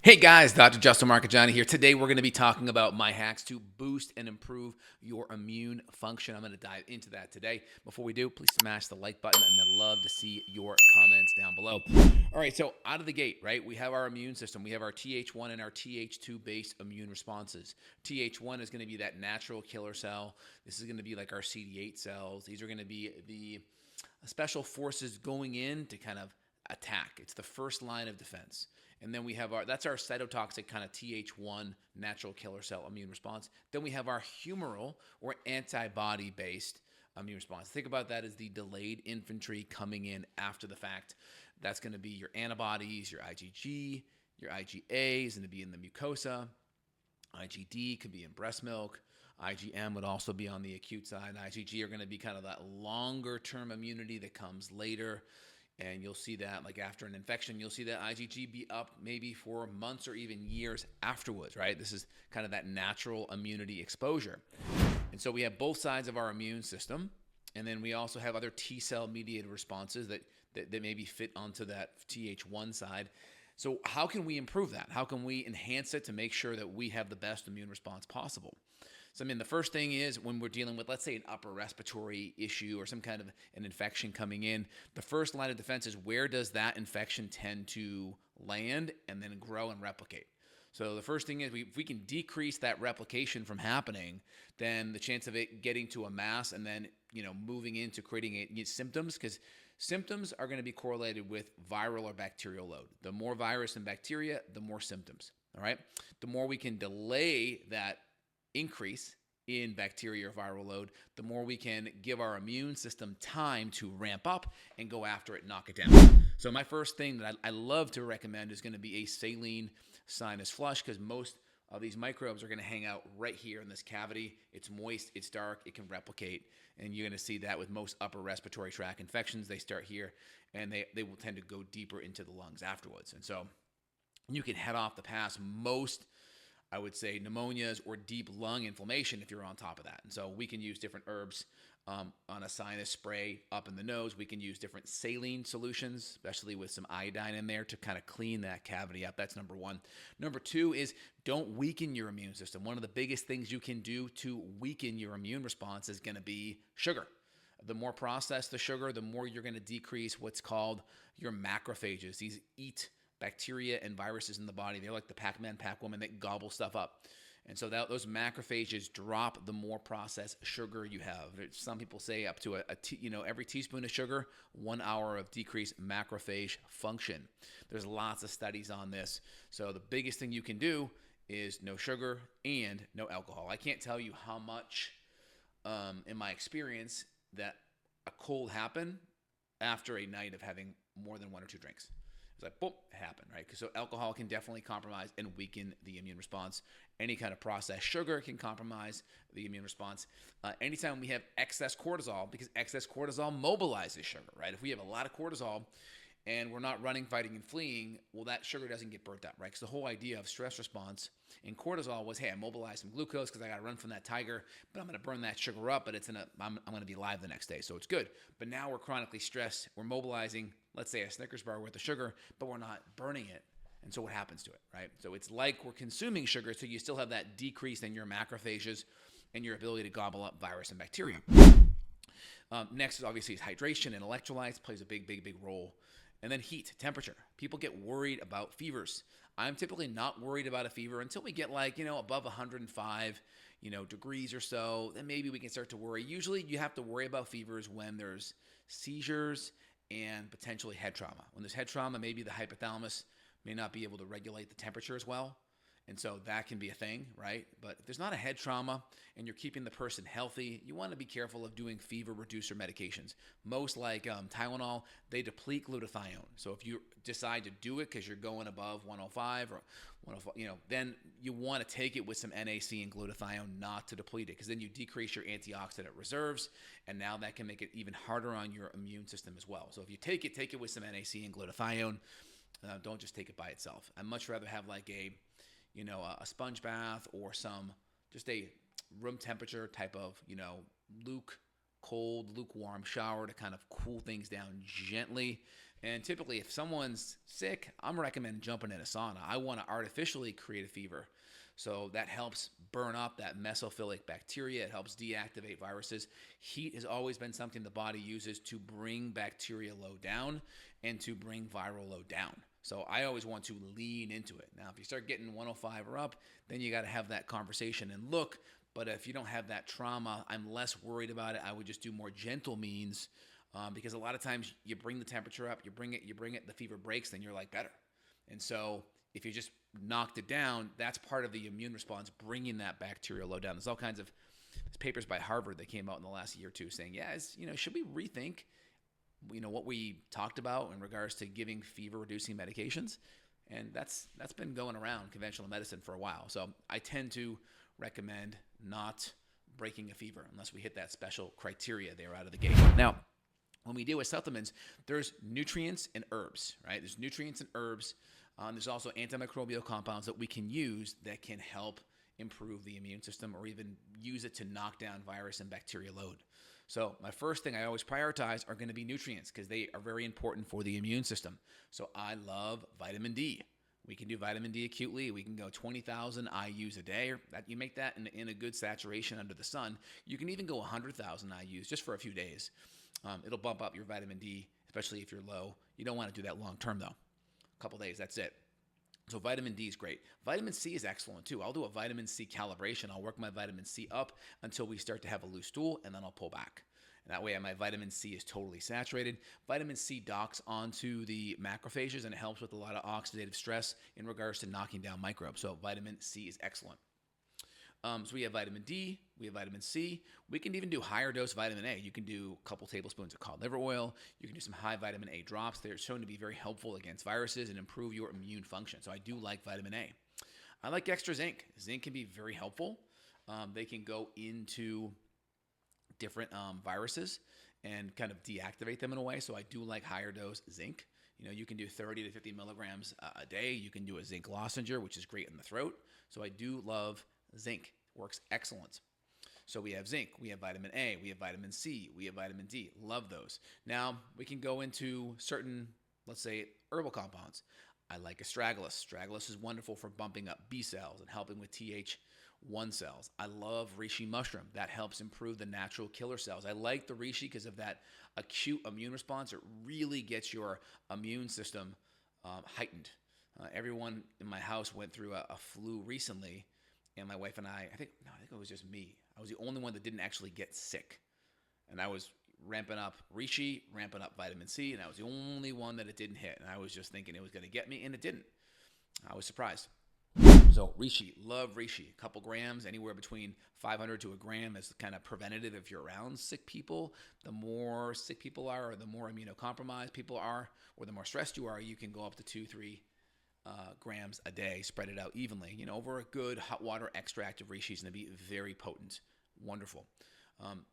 Hey guys, Dr. Justin Marchegiani here. Today we're going to be talking about my hacks to boost and improve your immune function. I'm going to dive into that today. Before we do, please smash the like button and I'd love to see your comments down below. All right, so out of the gate, right, we have our immune system. We have our Th1 and our Th2 based immune responses. Th1 is going to be that natural killer cell. This is going to be like our CD8 cells. These are going to be the special forces going in to kind of attack. It's the first line of defense. And then we have that's our cytotoxic kind of Th1 natural killer cell immune response. Then we have our humoral or antibody based immune response. Think about that as the delayed infantry coming in after the fact. That's going to be your antibodies, your IgG, your IgA is going to be in the mucosa. IgD could be in breast milk. IgM would also be on the acute side. IgG are going to be kind of that longer term immunity that comes later. And you'll see that like after an infection, you'll see that IgG be up maybe for months or even years afterwards, right? This is kind of that natural immunity exposure. And so we have both sides of our immune system. And then we also have other T cell mediated responses that maybe fit onto that Th1 side. So how can we improve that? How can we enhance it to make sure that we have the best immune response possible? So, the first thing is when we're dealing with, let's say, an upper respiratory issue or some kind of an infection coming in, the first line of defense is where does that infection tend to land and then grow and replicate? So the first thing is if we can decrease that replication from happening, then the chance of it getting to a mass and then, moving into creating symptoms, because symptoms are going to be correlated with viral or bacterial load. The more virus and bacteria, the more symptoms, all right? The more we can delay that increase in bacteria or viral load, the more we can give our immune system time to ramp up and go after it, knock it down. So my first thing that I love to recommend is going to be a saline sinus flush, because most of these microbes are going to hang out right here in this cavity. It's moist, it's dark, it can replicate, and you're going to see that with most upper respiratory tract infections. They start here, and they will tend to go deeper into the lungs afterwards. And so you can head off the pass most, I would say, pneumonias or deep lung inflammation if you're on top of that. And so we can use different herbs on a sinus spray up in the nose. We can use different saline solutions, especially with some iodine in there to kind of clean that cavity up. That's number one. Number two is don't weaken your immune system. One of the biggest things you can do to weaken your immune response is going to be sugar. The more processed the sugar, the more you're going to decrease what's called your macrophages. These eat bacteria and viruses in the body. They're like the Pac-Man, Pac-Woman that gobble stuff up. And so those macrophages drop the more processed sugar you have. Some people say up to every teaspoon of sugar, 1 hour of decreased macrophage function. There's lots of studies on this. So the biggest thing you can do is no sugar and no alcohol. I can't tell you how much, in my experience, that a cold happened after a night of having more than one or two drinks. It's like, boom, it happened, right? So alcohol can definitely compromise and weaken the immune response. Any kind of processed sugar can compromise the immune response. Anytime we have excess cortisol, because excess cortisol mobilizes sugar, right? If we have a lot of cortisol and we're not running, fighting, and fleeing, well, that sugar doesn't get burnt up, right? Because the whole idea of stress response in cortisol was, hey, I mobilize some glucose because I got to run from that tiger, but I'm going to burn that sugar up, but I'm going to be alive the next day, so it's good. But now we're chronically stressed. We're mobilizing, let's say, a Snickers bar worth of sugar, but we're not burning it. And so what happens to it, right? So it's like we're consuming sugar, so you still have that decrease in your macrophages and your ability to gobble up virus and bacteria. Next is obviously hydration and electrolytes plays a big, big, big role. And then heat, temperature. People get worried about fevers. I'm typically not worried about a fever until we get above 105, degrees or so. Then maybe we can start to worry. Usually you have to worry about fevers when there's seizures and potentially head trauma. When there's head trauma, maybe the hypothalamus may not be able to regulate the temperature as well. And so that can be a thing, right? But if there's not a head trauma and you're keeping the person healthy, you want to be careful of doing fever reducer medications. Most like Tylenol, they deplete glutathione. So if you decide to do it because you're going above 105 or 105, then you want to take it with some NAC and glutathione, not to deplete it, because then you decrease your antioxidant reserves, and now that can make it even harder on your immune system as well. So if you take it with some NAC and glutathione. Don't just take it by itself. I'd much rather have like a sponge bath or just a room temperature type of, lukewarm shower to kind of cool things down gently And typically, if someone's sick, I'm recommending jumping in a sauna. I want to artificially create a fever. So that helps burn up that mesophilic bacteria. It helps deactivate viruses. Heat has always been something the body uses to bring bacteria load down and to bring viral load down. So I always want to lean into it. Now, if you start getting 105 or up, then you got to have that conversation and look. But if you don't have that trauma, I'm less worried about it. I would just do more gentle means because a lot of times you bring the temperature up, you bring it, the fever breaks, then you're like better. And so if you just knocked it down, that's part of the immune response, bringing that bacterial load down. There's all kinds of papers by Harvard that came out in the last year or two saying, should we rethink, what we talked about in regards to giving fever-reducing medications? And that's been going around conventional medicine for a while. So I tend to recommend not breaking a fever unless we hit that special criteria there out of the gate. Now, when we deal with supplements, there's nutrients and herbs, right? There's nutrients and herbs. There's also antimicrobial compounds that we can use that can help improve the immune system or even use it to knock down virus and bacteria load. So my first thing I always prioritize are going to be nutrients because they are very important for the immune system. So I love vitamin D. We can do vitamin D acutely. We can go 20,000 IUs a day. You make that in a good saturation under the sun. You can even go 100,000 IUs just for a few days. It'll bump up your vitamin D, especially if you're low. You don't want to do that long term, though. A couple days, that's it. So vitamin D is great. Vitamin C is excellent, too. I'll do a vitamin C calibration. I'll work my vitamin C up until we start to have a loose stool, and then I'll pull back. And that way, my vitamin C is totally saturated. Vitamin C docks onto the macrophages, and it helps with a lot of oxidative stress in regards to knocking down microbes. So vitamin C is excellent. So we have vitamin D, we have vitamin C. We can even do higher dose vitamin A. You can do a couple tablespoons of cod liver oil. You can do some high vitamin A drops. They're shown to be very helpful against viruses and improve your immune function. So I do like vitamin A. I like extra zinc. Zinc can be very helpful. They can go into different viruses and kind of deactivate them in a way. So I do like higher dose zinc. You can do 30 to 50 milligrams a day. You can do a zinc lozenge, which is great in the throat. So I do love zinc. Works excellent. So we have zinc, we have vitamin A, we have vitamin C, we have vitamin D. Love those. Now we can go into certain, let's say, herbal compounds. I like astragalus. Astragalus is wonderful for bumping up B cells and helping with Th1 cells. I love reishi mushroom. That helps improve the natural killer cells. I like the reishi because of that acute immune response. It really gets your immune system heightened. Everyone in my house went through a flu recently. And my wife and I think it was just me. I was the only one that didn't actually get sick. And I was ramping up reishi, ramping up vitamin C, and I was the only one that it didn't hit. And I was just thinking it was going to get me, and it didn't. I was surprised. So reishi, love reishi. A couple grams, anywhere between 500 to a gram is kind of preventative if you're around sick people. The more sick people are or the more immunocompromised people are or the more stressed you are, you can go up to 2-3 grams a day, spread it out evenly. Over a good hot water extract of reishi is going to be very potent. Wonderful.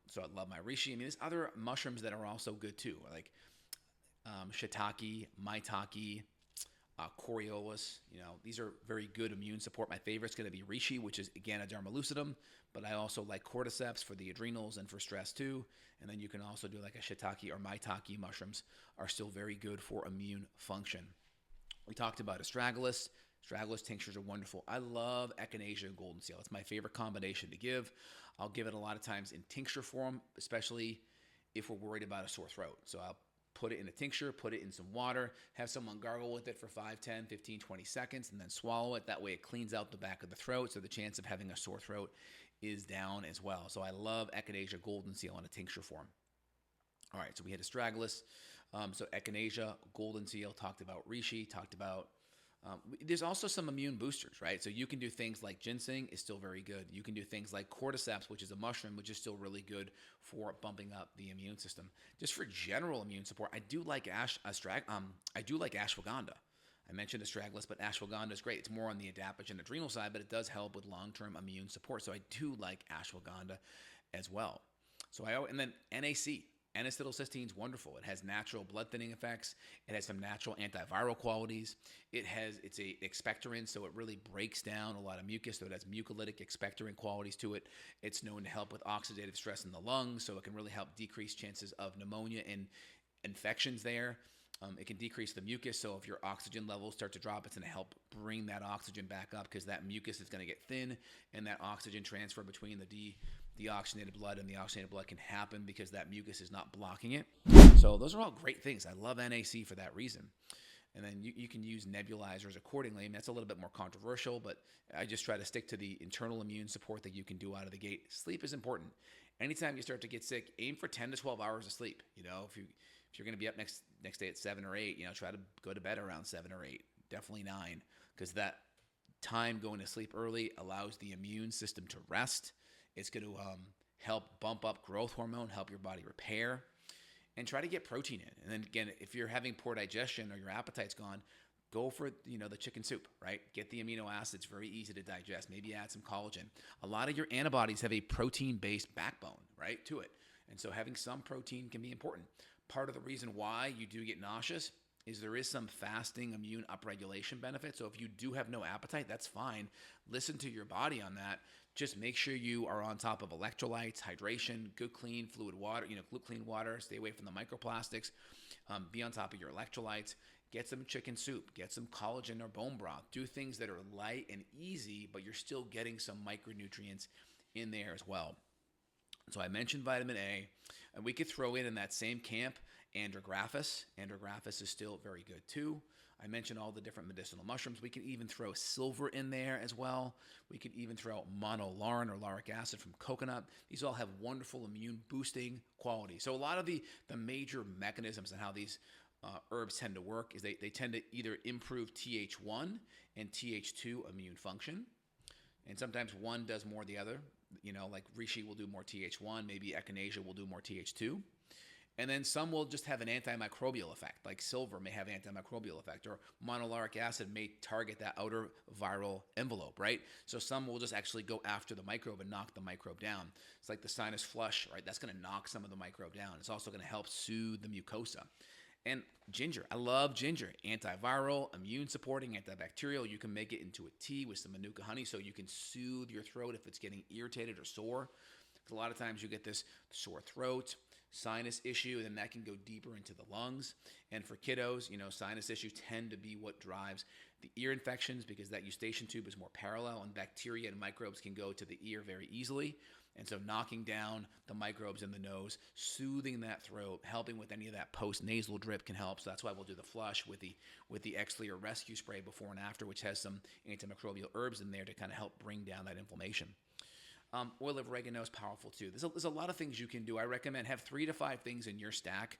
So I love my reishi. There's other mushrooms that are also good too, like shiitake, maitake, Coriolis. These are very good immune support. My favorite's going to be reishi, which is Ganoderma lucidum, but I also like cordyceps for the adrenals and for stress too. And then you can also do like a shiitake or maitake mushrooms are still very good for immune function. We talked about astragalus. Astragalus tinctures are wonderful. I love echinacea and golden seal. It's my favorite combination to give. I'll give it a lot of times in tincture form, especially if we're worried about a sore throat. So I'll put it in a tincture, put it in some water, have someone gargle with it for 5, 10, 15, 20 seconds, and then swallow it. That way it cleans out the back of the throat, so the chance of having a sore throat is down as well. So I love echinacea golden seal in a tincture form. All right, so we had astragalus. So echinacea, golden seal, talked about reishi, talked about, there's also some immune boosters, right? So you can do things like ginseng is still very good. You can do things like cordyceps, which is a mushroom, which is still really good for bumping up the immune system. Just for general immune support, I do like ashwagandha. I mentioned astragalus, but ashwagandha is great. It's more on the adaptogen adrenal side, but it does help with long-term immune support. So I do like ashwagandha as well. And then NAC. N-acetylcysteine is wonderful. It has natural blood thinning effects. It has some natural antiviral qualities. It's a expectorant, so it really breaks down a lot of mucus. So it has mucolytic expectorant qualities to it. It's known to help with oxidative stress in the lungs, so it can really help decrease chances of pneumonia and infections there. It can decrease the mucus, so if your oxygen levels start to drop, it's going to help bring that oxygen back up because that mucus is going to get thin, and that oxygen transfer between the deoxygenated blood and the oxygenated blood can happen because that mucus is not blocking it. So those are all great things. I love NAC for that reason. And then you can use nebulizers accordingly. I mean, that's a little bit more controversial, but I just try to stick to the internal immune support that you can do out of the gate. Sleep is important. Anytime you start to get sick, aim for 10 to 12 hours of sleep. You know, if you're going to be up next day at 7 or 8, you know, try to go to bed around 7 or 8, definitely 9, because that time going to sleep early allows the immune system to rest. It's going to help bump up growth hormone, help your body repair, and try to get protein in. And then again, if you're having poor digestion or your appetite's gone, go for, you know, the chicken soup, right? Get the amino acids, very easy to digest. Maybe add some collagen. A lot of your antibodies have a protein-based backbone, right, to it. And so having some protein can be important. Part of the reason why you do get nauseous is there is some fasting immune upregulation benefit. So if you do have no appetite, that's fine. Listen to your body on that. Just make sure you are on top of electrolytes, hydration, good clean fluid water, clean water, stay away from the microplastics, be on top of your electrolytes, get some chicken soup, get some collagen or bone broth, do things that are light and easy, but you're still getting some micronutrients in there as well. So I mentioned vitamin A, and we could throw in that same camp andrographis. Andrographis is still very good too. I mentioned all the different medicinal mushrooms. We can even throw silver in there as well. We could even throw monolaurin or lauric acid from coconut. These all have wonderful immune boosting qualities. So a lot of the major mechanisms and how these herbs tend to work is they tend to either improve Th1 and Th2 immune function. And sometimes one does more the other. You know, like reishi will do more Th1, maybe echinacea will do more Th2. And then some will just have an antimicrobial effect, like silver may have antimicrobial effect, or monolauric acid may target that outer viral envelope, right? So some will just actually go after the microbe and knock the microbe down. It's like the sinus flush, right? That's going to knock some of the microbe down. It's also going to help soothe the mucosa. And ginger, I love ginger. Antiviral, immune supporting, antibacterial. You can make it into a tea with some manuka honey so you can soothe your throat if it's getting irritated or sore. Because a lot of times you get this sore throat, sinus issue, and then that can go deeper into the lungs. And for kiddos, sinus issues tend to be what drives the ear infections because that eustachian tube is more parallel and bacteria and microbes can go to the ear very easily. And so knocking down the microbes in the nose, soothing that throat, helping with any of that post-nasal drip can help. So that's why we'll do the flush with the Xlear Rescue Spray before and after, which has some antimicrobial herbs in there to kind of help bring down that inflammation. Oil of oregano is powerful too. There's a lot of things you can do. I recommend have 3 to 5 things in your stack.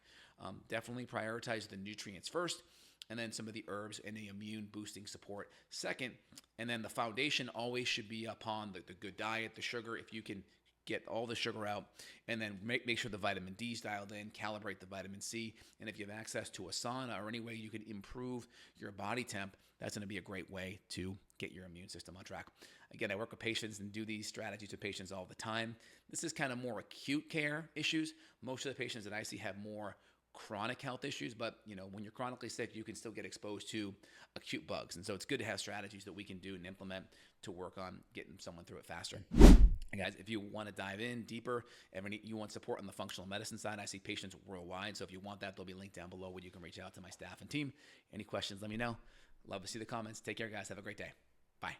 Definitely prioritize the nutrients first, and then some of the herbs and the immune boosting support second. And then the foundation always should be upon the good diet, the sugar, if you can get all the sugar out, and then make sure the vitamin D is dialed in, calibrate the vitamin C, and if you have access to a sauna or any way you can improve your body temp, that's going to be a great way to get your immune system on track. Again, I work with patients and do these strategies with patients all the time. This is kind of more acute care issues. Most of the patients that I see have more chronic health issues, but when you're chronically sick, you can still get exposed to acute bugs. And so it's good to have strategies that we can do and implement to work on getting someone through it faster. And guys, if you want to dive in deeper, you want support on the functional medicine side, I see patients worldwide. So if you want that, there'll be a link down below where you can reach out to my staff and team. Any questions, let me know. Love to see the comments. Take care, guys. Have a great day. Bye.